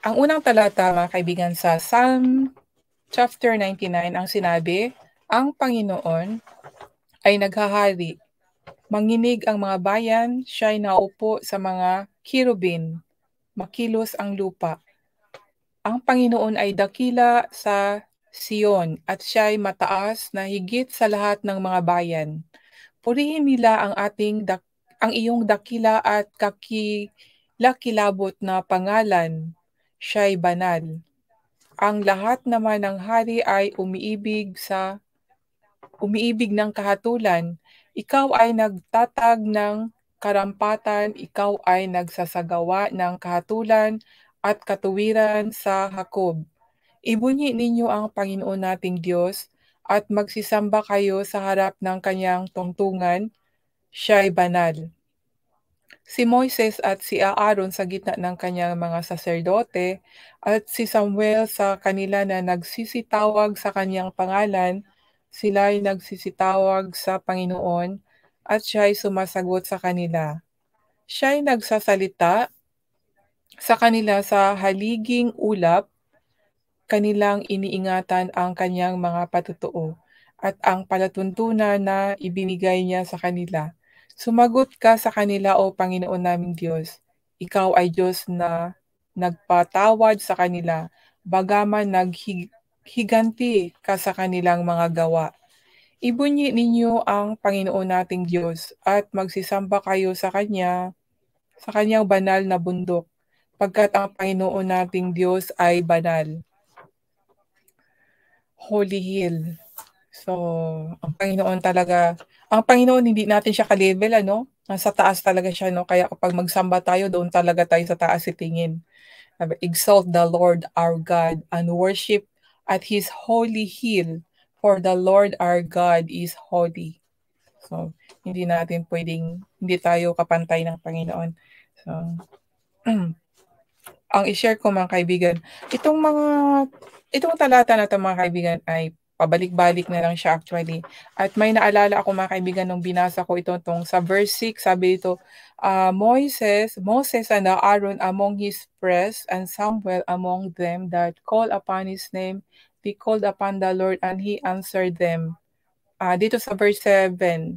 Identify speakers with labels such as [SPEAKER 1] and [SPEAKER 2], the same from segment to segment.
[SPEAKER 1] Ang unang talata, mga kaibigan, sa Psalm chapter 99 ang sinabi, "Ang Panginoon ay naghahari. Manginig ang mga bayan, siya'y naupo sa mga kirubin. Makilos ang lupa. Ang Panginoon ay dakila sa Sion at siya'y mataas na higit sa lahat ng mga bayan. Purihin nila ang iyong dakila at kakilakilabot na pangalan. Siya'y banal. Ang lahat naman ng hari ay umiibig ng kahatulan. Ikaw ay nagtatag ng karampatan, ikaw ay nagsasagawa ng kahatulan at katuwiran sa Hakob. Ibunyi ninyo ang Panginoon nating Diyos at magsisamba kayo sa harap ng kanyang tungtungan, siya'y banal. Si Moises at si Aaron sa gitna ng kanyang mga saserdote at si Samuel sa kanila na nagsisitawag sa kanyang pangalan, sila ay nagsisitawag sa Panginoon at siya ay sumasagot sa kanila. Siya ay nagsasalita sa kanila sa haliging ulap, kanilang iniingatan ang kanyang mga patutuo at ang palatuntunan na ibinigay niya sa kanila. Sumagot ka sa kanila, O Panginoon naming Diyos. Ikaw ay Diyos na nagpatawad sa kanila, bagaman naghiganti ka sa kanilang mga gawa. Ibunyi ninyo ang Panginoon nating Diyos at magsisamba kayo sa kanyang banal na bundok, pagkat ang Panginoon nating Diyos ay banal. Holy Hill. So, ang Panginoon hindi natin siya ka-level, ano? Nasa taas talaga siya, no? Kaya kapag magsamba tayo, doon talaga tayo sa taas itingin. Exalt the Lord our God and worship at His holy hill, for the Lord our God is holy. So, hindi tayo kapantay ng Panginoon. So, ang i-share ko, mga kaibigan, itong talata na ito, mga kaibigan, ay pabalik-balik na lang siya actually. At may naalala ako, mga kaibigan, nung binasa ko itong sa verse 6, sabi ito, Moses and Aaron among his priests and Samuel among them that call upon his name, they called upon the Lord and he answered them. Dito sa verse 7,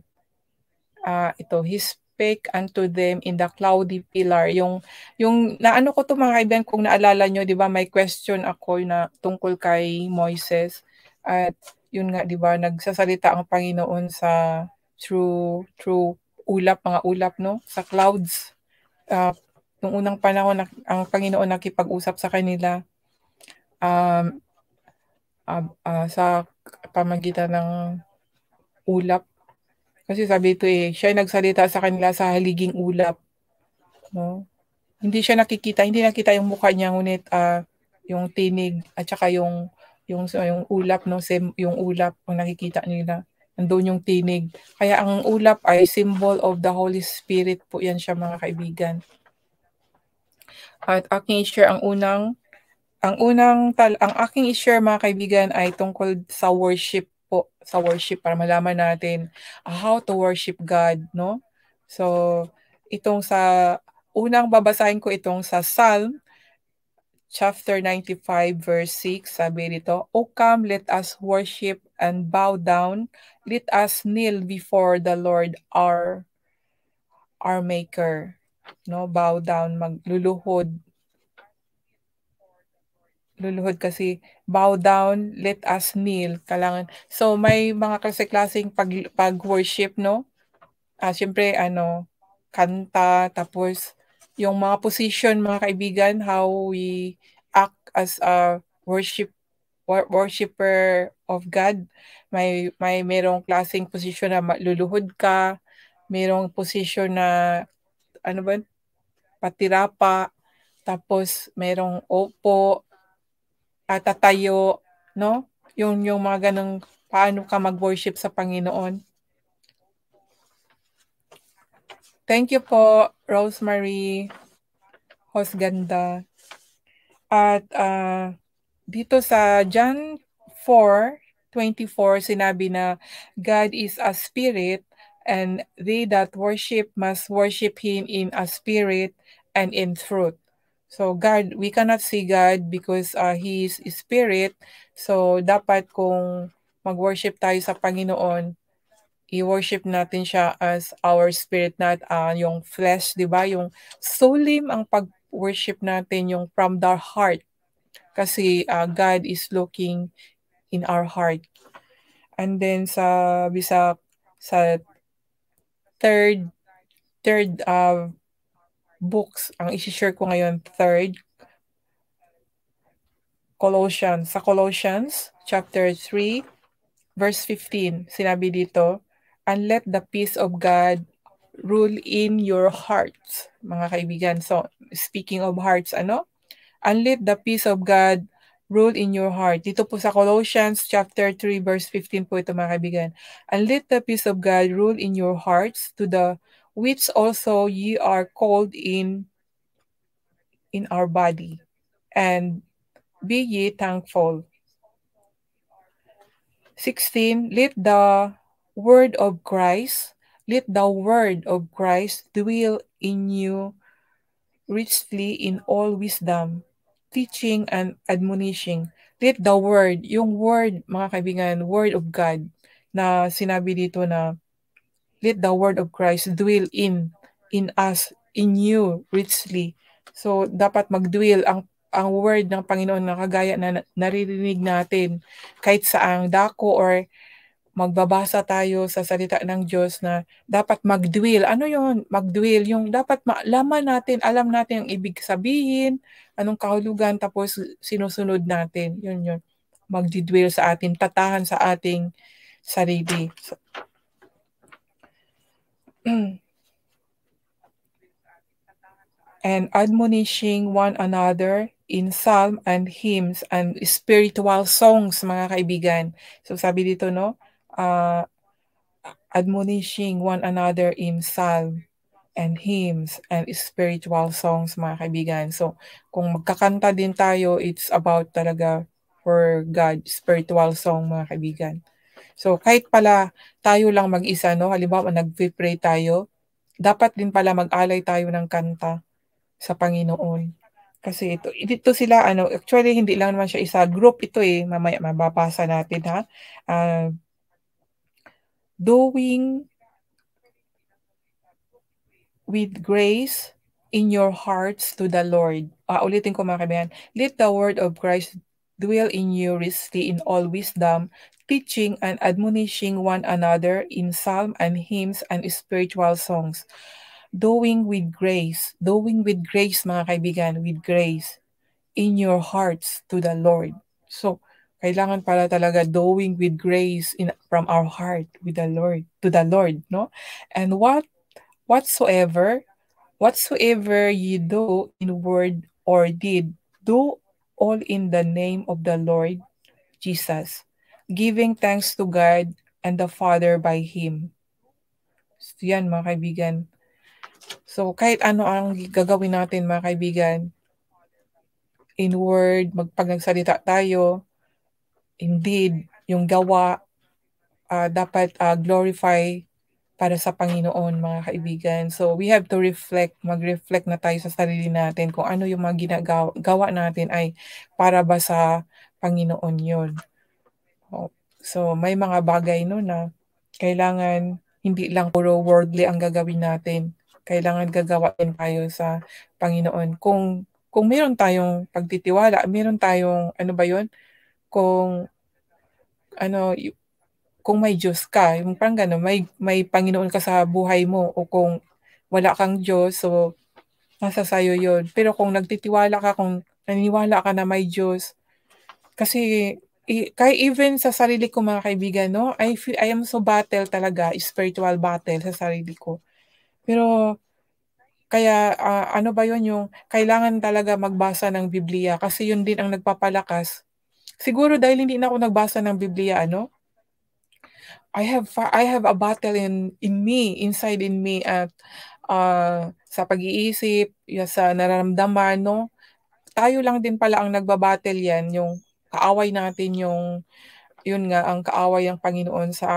[SPEAKER 1] he spake unto them in the cloudy pillar. Yung naano ko to, mga kaibigan, kung naalala nyo, di ba, may question ako na tungkol kay Moises. At yun nga, di ba, nagsasalita ang Panginoon sa through mga ulap, no, sa clouds. Nung unang panahon, ang Panginoon nakipag-usap sa kanila sa pamagitan ng ulap. Kasi sabi ito siya nagsalita sa kanila sa haliging ulap, no? Hindi nakita yung mukha niya, ngunit yung tinig at saka yung ulap, no, yung ulap ang nakikita nila. Nandoon yung tinig. Kaya ang ulap ay symbol of the Holy Spirit po yan siya, mga kaibigan. At aking i-share ang aking i-share, mga kaibigan, ay tungkol sa worship po, sa worship, para malaman natin how to worship God, no? So, unang babasahin ko itong sa Psalm chapter 95 verse 6, sabi dito, O come, let us worship and bow down, let us kneel before the Lord our Maker. No, bow down, luluhod kasi bow down, let us kneel. So may mga klaseng pag-worship, no? Siyempre, kanta, tapos yung mga position, mga kaibigan, how we act as a worshiper of God. Merong klaseng position na luluhod ka, merong position na patirapa, tapos merong opo, tatayo, no? Yung mga ganong paano ka mag-worship sa Panginoon. Thank you po, Rosemary Hosganda. At dito sa John 4:24, sinabi na God is a spirit and they that worship must worship Him in a spirit and in truth. So God, we cannot see God because He is spirit. So dapat kung mag-worship tayo sa Panginoon, i-worship natin siya as our spirit, not yung flesh, 'di ba? Yung solim ang pag-worship natin, yung from the heart. Kasi God is looking in our heart. And then sa third third books ang i-share ko ngayon, third Colossians. Sa Colossians chapter 3 verse 15, sinabi dito, "And let the peace of God rule in your hearts." Mga kaibigan, so speaking of hearts, "And let the peace of God rule in your heart." Dito po sa Colossians chapter 3 verse 15 po ito, mga kaibigan. "And let the peace of God rule in your hearts, to the which also ye are called in our body, and be ye thankful." 16, let the word of Christ dwell in you richly in all wisdom, teaching and admonishing. Let the word, yung word, mga kaibigan, word of God, na sinabi dito na, let the word of Christ dwell in us, in you richly. So dapat magdwell ang word ng Panginoon na kagaya na naririnig natin kahit saang dako or magbabasa tayo sa salita ng Diyos na dapat mag-dwell. Ano yun? Mag-dwell. Yung dapat malaman natin, alam natin ang ibig sabihin, anong kahulugan, tapos sinusunod natin. Yun yun. Mag-dwell sa atin, tatahan sa ating sarili. So, and admonishing one another in psalm and hymns and spiritual songs, mga kaibigan. So sabi dito, no, admonishing one another in psalm and hymns and spiritual songs, mga kaibigan. So kung magkakanta din tayo, it's about talaga for God, spiritual song, mga kaibigan. So kahit pala tayo lang mag-isa, no, halimbawa nag-pray tayo, dapat din pala mag-alay tayo ng kanta sa Panginoon. Kasi dito sila, actually hindi lang naman siya isa, group ito mamaya mababasa natin, ha. Doing with grace in your hearts to the Lord. Ulitin ko, mga kaibigan. Let the word of Christ dwell in you richly in all wisdom, teaching and admonishing one another in psalm and hymns and spiritual songs. Doing with grace, mga kaibigan, with grace in your hearts to the Lord. So, kailangan pala talaga doing with grace from our heart with the Lord, to the Lord, no? And whatsoever ye do in word or deed, do all in the name of the Lord Jesus, giving thanks to God and the Father by Him. So, yan, mga kaibigan. So kahit ano ang gagawin natin, mga kaibigan, in word, pag nagsalita tayo, in deed, yung gawa, dapat glorify para sa Panginoon, mga kaibigan. So we have to mag-reflect na tayo sa sarili natin kung ano yung mga gawa natin ay para ba sa Panginoon yun. So may mga bagay no na kailangan hindi lang puro worldly ang gagawin natin. Kailangan gagawa din tayo sa Panginoon. Kung meron tayong pagtitiwala, meron tayong ano ba 'yun? Kung ano kung may Diyos ka, yung parang gano'n, may Panginoon ka sa buhay mo, o kung wala kang Diyos, so nasa sa'yo 'yun. Pero kung nagtitiwala ka, kung naniniwala ka na may Diyos, kasi kahit even sa sarili ko, mga kaibigan, no, I am so battle talaga, spiritual battle sa sarili ko. Pero kaya ano ba 'yun, yung kailangan talaga magbasa ng Biblia kasi 'yun din ang nagpapalakas. Siguro dahil hindi na ako nagbasa ng Biblia, I have a battle inside in me, at sa pag-iisip, sa nararamdaman, no. Tayo lang din pala ang nagba-battle 'yan, yung kaaway natin, yung yun nga, ang kaaway ang Panginoon sa